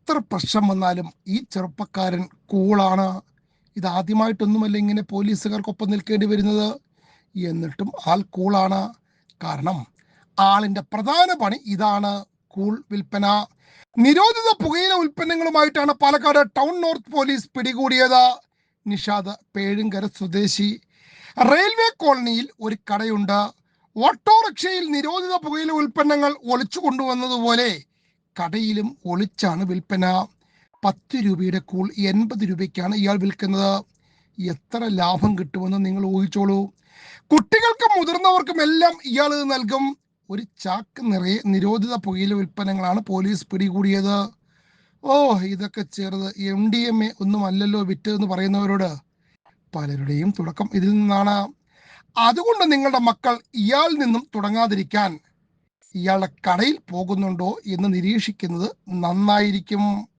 എത്ര പ്രശ്നം വന്നാലും ഈ ചെറുപ്പക്കാരൻ കൂളാണ്. ഇതാദ്യമായിട്ടൊന്നുമല്ല ഇങ്ങനെ പോലീസുകാർക്കൊപ്പം നിൽക്കേണ്ടി വരുന്നത്. എന്നിട്ടും ആൾ കൂളാണ്. കാരണം ആളിന്റെ പ്രധാന പണി ഇതാണ്: കൂൾ വിൽപ്പന. നിരോധിത പുകയില ഉൽപ്പന്നങ്ങളുമായിട്ടാണ് പാലക്കാട് ടൗൺ നോർത്ത് പോലീസ് പിടികൂടിയത്. നിഷാദ് പേഴുങ്കര സ്വദേശി. റെയിൽവേ കോളനിയിൽ ഒരു കടയുണ്ട്. ഓട്ടോറിക്ഷയിൽ നിരോധിത പുകയില ഉൽപ്പന്നങ്ങൾ ഒളിച്ചു കൊണ്ടുവന്നതുപോലെ കടയിലും ഒളിച്ചാണ് വിൽപ്പന. 10 രൂപയുടെ കൂൾ 80 രൂപയ്ക്കാണ് ഇയാൾ വിൽക്കുന്നത്. എത്ര ലാഭം കിട്ടുമെന്ന് നിങ്ങൾ ഊഹിച്ചോളൂ. കുട്ടികൾക്കും മുതിർന്നവർക്കും എല്ലാം ഇയാൾ ഇത് നൽകും. ഒരു ചാക്ക് നിറയെ നിരോധിത പുകയില ഉൽപ്പന്നങ്ങളാണ് പോലീസ് പിടികൂടിയത്. ഓ, ഇതൊക്കെ ചെറുത്, MDMA ഒന്നും അല്ലല്ലോ വിറ്റതെന്ന് പറയുന്നവരോട് പലരുടെയും തുടക്കം ഇതിൽ നിന്നാണ്. അതുകൊണ്ട് നിങ്ങളുടെ മക്കൾ ഇയാളിൽ നിന്നും തുടങ്ങാതിരിക്കാൻ ഇയാളുടെ കടയിൽ പോകുന്നുണ്ടോ എന്ന് നിരീക്ഷിക്കുന്നത് നന്നായിരിക്കും.